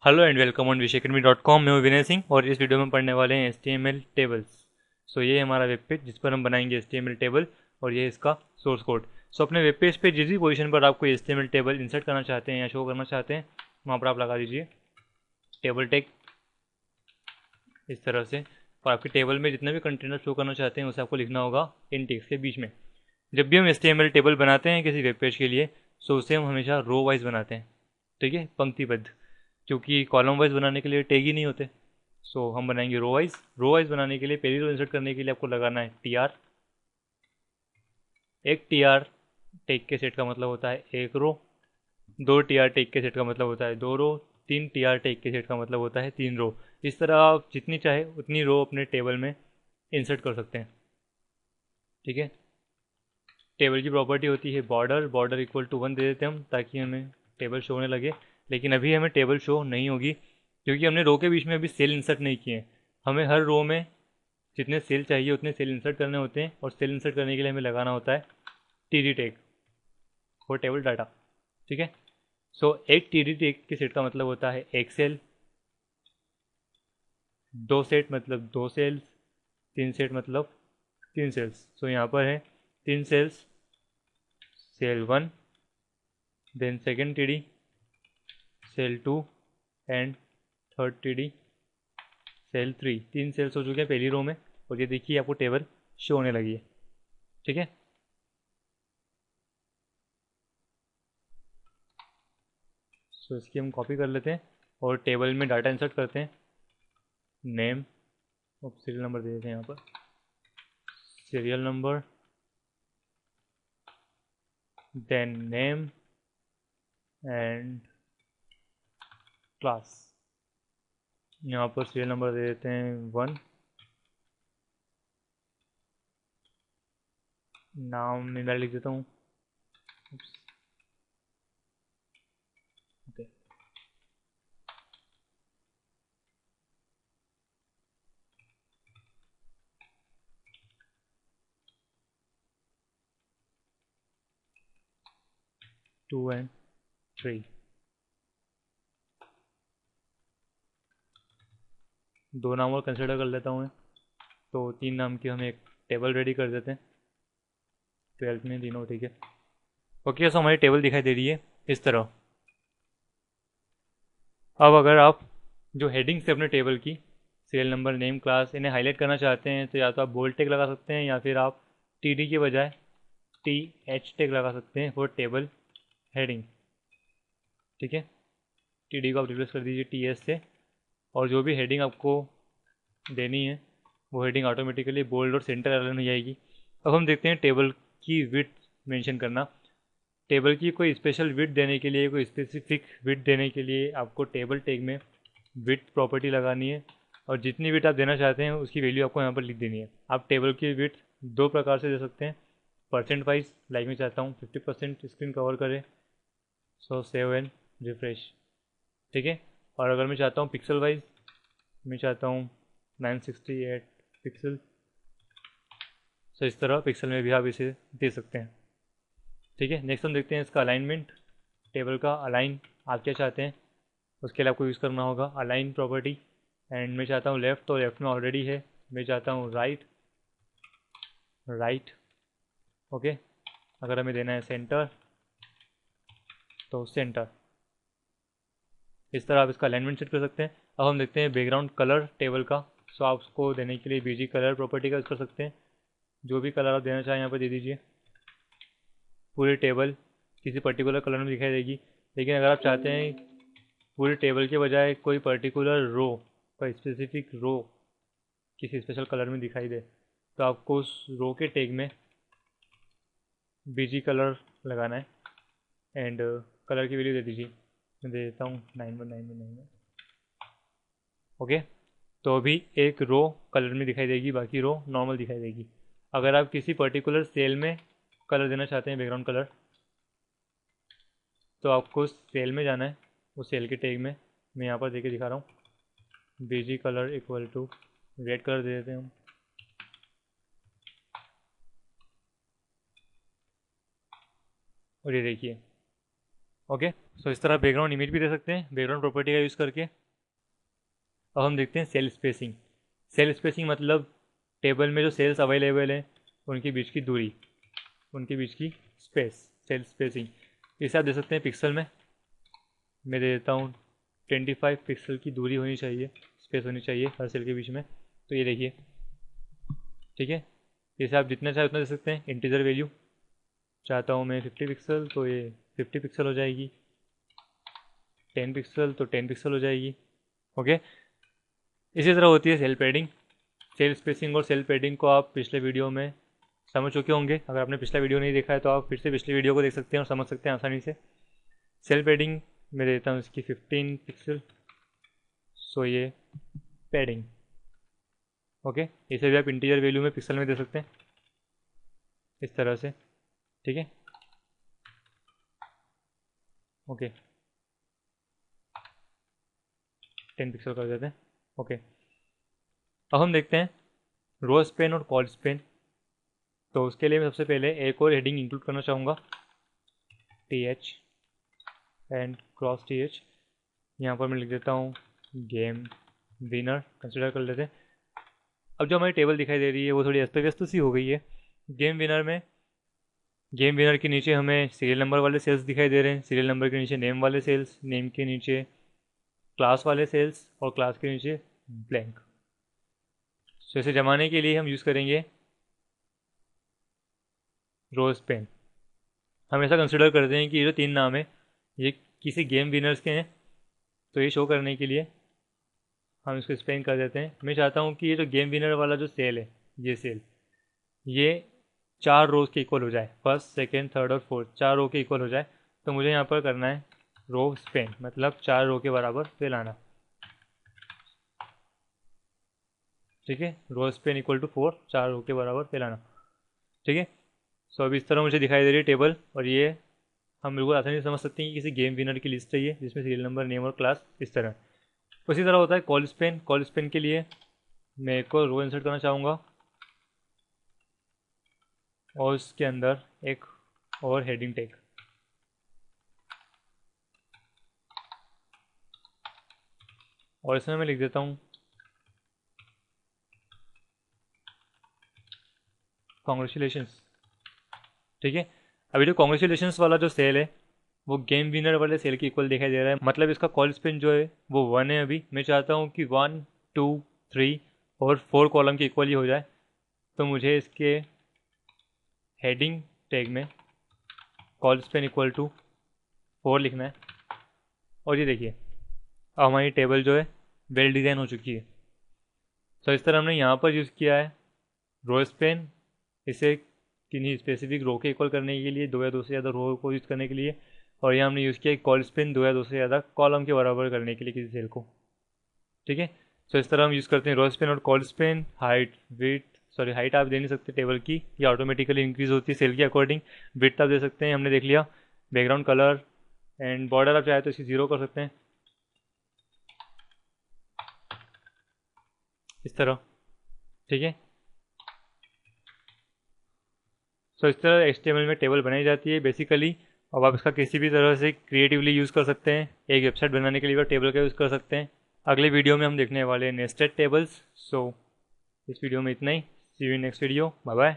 Hello and welcome on विषयacademy.com। मैं हूं विनय सिंह और इस वीडियो में पढ़ने वाले हैं HTML टेबल्स। सो ये है हमारा वेब पेज जिस पर हम बनाएंगे HTML टेबल और ये है इसका सोर्स कोड। सो अपने वेब पेज पे जिस भी पोजीशन पर आप कोई HTML टेबल इंसर्ट करना चाहते हैं या शो करना चाहते हैं वहाँ पर आप लगा दीजिए टेबल टेक इस तरह से। और आपके टेबल में जितने भी कंटेनर शो करना चाहते हैं उसे आपको लिखना होगा इन टेक्स्ट के बीच में। जब भी हम HTML टेबल बनाते हैं किसी वेब पेज के लिए सो उसे हम हमेशा रो वाइज बनाते हैं, ठीक है, पंक्तिबद्ध, क्योंकि कॉलम वाइज बनाने के लिए टैग ही नहीं होते। सो हम बनाएंगे रो वाइज बनाने के लिए पहली रो इंसर्ट करने के लिए आपको लगाना है टीआर। एक टीआर टैग के सेट का मतलब होता है एक रो, दो टीआर टैग के सेट का मतलब होता है दो रो, तीन टीआर टैग के सेट का मतलब होता है तीन रो। इस तरह आप जितनी चाहे उतनी रो अपने टेबल में इंसर्ट कर सकते हैं, ठीक है। टेबल की प्रॉपर्टी होती है बॉर्डर इक्वल टू 1 दे देते हैं हम ताकि हमें टेबल शो होने लगे। लेकिन अभी हमें टेबल शो नहीं होगी क्योंकि हमने रो के बीच में अभी सेल इंसर्ट नहीं किए हैं। हमें हर रो में जितने सेल चाहिए उतने सेल इंसर्ट करने होते हैं और सेल इंसर्ट करने के लिए हमें लगाना होता है T tag for table data, ठीक है। सो एक टी टैग के सेट का मतलब होता है एक सेल, दो सेट मतलब दो सेल्स, तीन सेट मतलब तीन सेल्स। सो यहाँ पर है तीन cells, cell 1, then second T cell 2 and third T cell 3। तीन सेल्स हो चुके हैं पहली रो में और ये देखिए आपको टेबल शो होने लगी है, ठीक है। सो इसकी हम कॉपी कर लेते हैं और टेबल में डाटा इंसर्ट करते हैं। नेम और सीरियल नंबर दे देते हैं यहाँ पर, serial number, then name and class. यहाँ पर सीरियल नंबर दे देते हैं 1, नाम मैं लिख देता हूँ, ओके। 2 एंड 3, दो नाम और कंसिडर कर लेता हूँ मैं, तो तीन नाम की हम एक टेबल रेडी कर देते हैं 12 में तीनों, ठीक है। ओके, सो हमारी टेबल दिखाई दे रही है इस तरह। अब अगर आप जो हेडिंग्स है अपने टेबल की, सीरियल नंबर, नेम, क्लास, इन्हें हाईलाइट करना चाहते हैं तो या तो आप बोल्ड टेक लगा सकते हैं या फिर आप टी के बजाय TH टेक लगा सकते हैं फॉर टेबल हेडिंग, ठीक है। टी को आप रिप्लेस कर दीजिए TS से और जो भी हेडिंग आपको देनी है वो हेडिंग ऑटोमेटिकली बोल्ड और सेंटर अलाइन हो जाएगी। अब हम देखते हैं टेबल की विड्थ मेंशन करना। टेबल की कोई स्पेशल विड्थ देने के लिए, कोई स्पेसिफिक विड्थ देने के लिए आपको टेबल टैग में विड्थ प्रॉपर्टी लगानी है और जितनी विड्थ आप देना चाहते हैं उसकी वैल्यू आपको यहाँ पर लिख देनी है। आप टेबल की विड्थ दो प्रकार से दे सकते हैं, परसेंट वाइज, लाइक मैं चाहता हूँ 50% स्क्रीन कवर करे, सो सेव एंड रिफ्रेश, ठीक है। और अगर मैं चाहता हूँ पिक्सल वाइज, मैं चाहता हूँ 968 पिक्सल, सो इस तरह पिक्सल में भी आप इसे दे सकते हैं, ठीक है। नेक्स्ट हम देखते हैं इसका अलाइनमेंट। टेबल का अलाइन आप क्या चाहते हैं उसके लिए आपको यूज़ करना होगा अलाइन प्रॉपर्टी। एंड मैं चाहता हूँ लेफ़्ट, तो लेफ़्ट में ऑलरेडी है। मैं चाहता हूँ राइट, राइट, ओके। अगर हमें देना है सेंटर तो सेंटर। इस तरह आप इसका अलाइनमेंट सेट कर सकते हैं। अब हम देखते हैं बैकग्राउंड कलर टेबल का। सो आप उसको देने के लिए BG कलर प्रॉपर्टी का यूज़ कर सकते हैं। जो भी कलर आप देना चाहें यहाँ पर दे दीजिए। पूरी टेबल किसी पर्टिकुलर कलर में दिखाई देगी, लेकिन अगर आप चाहते हैं पूरी टेबल के बजाय कोई पर्टिकुलर रो, कोई स्पेसिफिक रो किसी स्पेशल कलर में दिखाई दे तो आपको उस रो के टैग में BG कलर लगाना है एंड कलर की वैल्यू दे दीजिए। मैं दे देता हूँ 919191, ओके। तो अभी एक रो कलर में दिखाई देगी, बाकी रो नॉर्मल दिखाई देगी। अगर आप किसी पर्टिकुलर सेल में कलर देना चाहते हैं बैकग्राउंड कलर तो आपको सेल में जाना है, उस सेल के टैग में मैं यहाँ पर देके दिखा रहा हूँ BG colour equal to red colour दे देते हैं हम, और ये देखिए ओके, सो इस तरह बैकग्राउंड इमेज भी दे सकते हैं बैकग्राउंड प्रॉपर्टी का यूज़ करके। अब हम देखते हैं सेल स्पेसिंग। सेल स्पेसिंग मतलब टेबल में जो सेल्स अवेलेबल हैं उनके बीच की दूरी, उनके बीच की स्पेस, सेल स्पेसिंग। इसे आप दे सकते हैं पिक्सल में। मैं दे देता हूँ 25 पिक्सल की दूरी होनी चाहिए, स्पेस होनी चाहिए हर सेल के बीच में। तो ये देखिए, ठीक है। इसे आप जितना चाहे उतना दे सकते हैं। इंटीजर वैल्यू चाहता हूँ मैं 50 पिक्सल, तो ये 50 पिक्सल हो जाएगी। 10 पिक्सल तो 10 पिक्सल हो जाएगी। ओके, इसी तरह होती है सेल पैडिंग। सेल स्पेसिंग और सेल पैडिंग को आप पिछले वीडियो में समझ चुके होंगे। अगर आपने पिछला वीडियो नहीं देखा है तो आप फिर से पिछले वीडियो को देख सकते हैं और समझ सकते हैं आसानी से। सेल पैडिंग मैं देता हूँ इसकी 15 पिक्सल। सो ये पैडिंग। ओके, इसे भी आप इंटीजर वैल्यू में पिक्सल में दे सकते हैं इस तरह से, ठीक है। ओके, 10 पिक्सल कर देते हैं। ओके, अब हम देखते हैं रो स्पेन और कॉल स्पेन। तो उसके लिए मैं सबसे पहले एक और हेडिंग इंक्लूड करना चाहूँगा, TH एंड क्रॉस TH। यहाँ पर मैं लिख देता हूँ गेम विनर, कंसिडर कर लेते हैं। अब जो हमारी टेबल दिखाई दे रही है वो थोड़ी अस्त व्यस्त सी हो गई है। गेम विनर में, गेम विनर के नीचे हमें सीरियल नंबर वाले सेल्स दिखाई दे रहे हैं, सीरियल नंबर के नीचे नेम वाले सेल्स, नेम के नीचे क्लास वाले सेल्स और क्लास के नीचे ब्लैंक। तो इसे जमाने के लिए हम यूज़ करेंगे रो स्पेन। हम ऐसा कंसिडर करते हैं कि ये जो 3 नाम है ये किसी गेम विनर्स के हैं। तो ये शो करने के लिए हम इसको स्पेन कर देते हैं। मैं चाहता हूँ कि ये जो गेम विनर वाला जो सेल है, ये सेल, ये 4 रोज के इक्वल हो जाए, फर्स्ट सेकेंड थर्ड और फोर्थ 4 रो के इक्वल हो जाए। तो मुझे यहाँ पर करना है रो स्पेन, मतलब 4 रो के बराबर फैलाना, ठीक है। रो स्पेन इक्वल टू 4, 4 रो के बराबर फैलाना, ठीक है। सो अब इस तरह मुझे दिखाई दे रही है टेबल, और ये हम बिल्कुल आसानी से समझ सकते हैं कि किसी गेम विनर की लिस्ट है ये, जिसमें सीरियल नंबर, नेम और क्लास इस तरह। उसी तरह होता है कॉल स्पेन। कॉल स्पेन के लिए मैं एक और रो इंसर्ट करना चाहूँगा और उसके अंदर एक और हेडिंग टैग। और इसमें मैं लिख देता हूँ कॉन्ग्रेचुलेशंस, ठीक है। अभी जो कॉन्ग्रेचुलेशंस वाला जो सेल है वो गेम विनर वाले सेल के इक्वल दिखाई दे रहा है, मतलब इसका कॉल स्पेन जो है वो 1 है। अभी मैं चाहता हूँ कि 1, 2, 3 और 4 कॉलम के इक्वल ही हो जाए। तो मुझे इसके हेडिंग टैग में कॉल स्पेन इक्वल टू 4 लिखना है। और ये देखिए, अब हमारी टेबल जो है वेल डिज़ाइन हो चुकी है। तो इस तरह हमने यहाँ पर यूज़ किया है रो स्पेन, इसे किन्हीं स्पेसिफिक रो के इक्वल करने के लिए, 2 या 2 से ज़्यादा रो को यूज़ करने के लिए। और यहाँ हमने यूज़ किया कॉल स्पेन 2 या 2 से ज़्यादा कॉलम के बराबर करने के लिए किसी सेल को, ठीक है। तो इस तरह हम यूज़ करते हैं रो स्पेन और call Spain. Height, width, sorry height आप दे नहीं सकते टेबल की, ये ऑटोमेटिकली इंक्रीज़ होती है सेल के अकॉर्डिंग। विड्थ आप दे सकते हैं, हमने देख लिया। बैकग्राउंड कलर एंड बॉर्डर आप चाहे तो इसकी 0 कर सकते हैं इस तरह, ठीक है। सो इस तरह HTML में टेबल बनाई जाती है बेसिकली। अब आप इसका किसी भी तरह से क्रिएटिवली यूज़ कर सकते हैं। एक वेबसाइट बनाने के लिए भी टेबल का यूज़ कर सकते हैं। अगले वीडियो में हम देखने वाले हैं नेस्टेड टेबल्स। सो इस वीडियो में इतना ही। See you in next video, bye bye.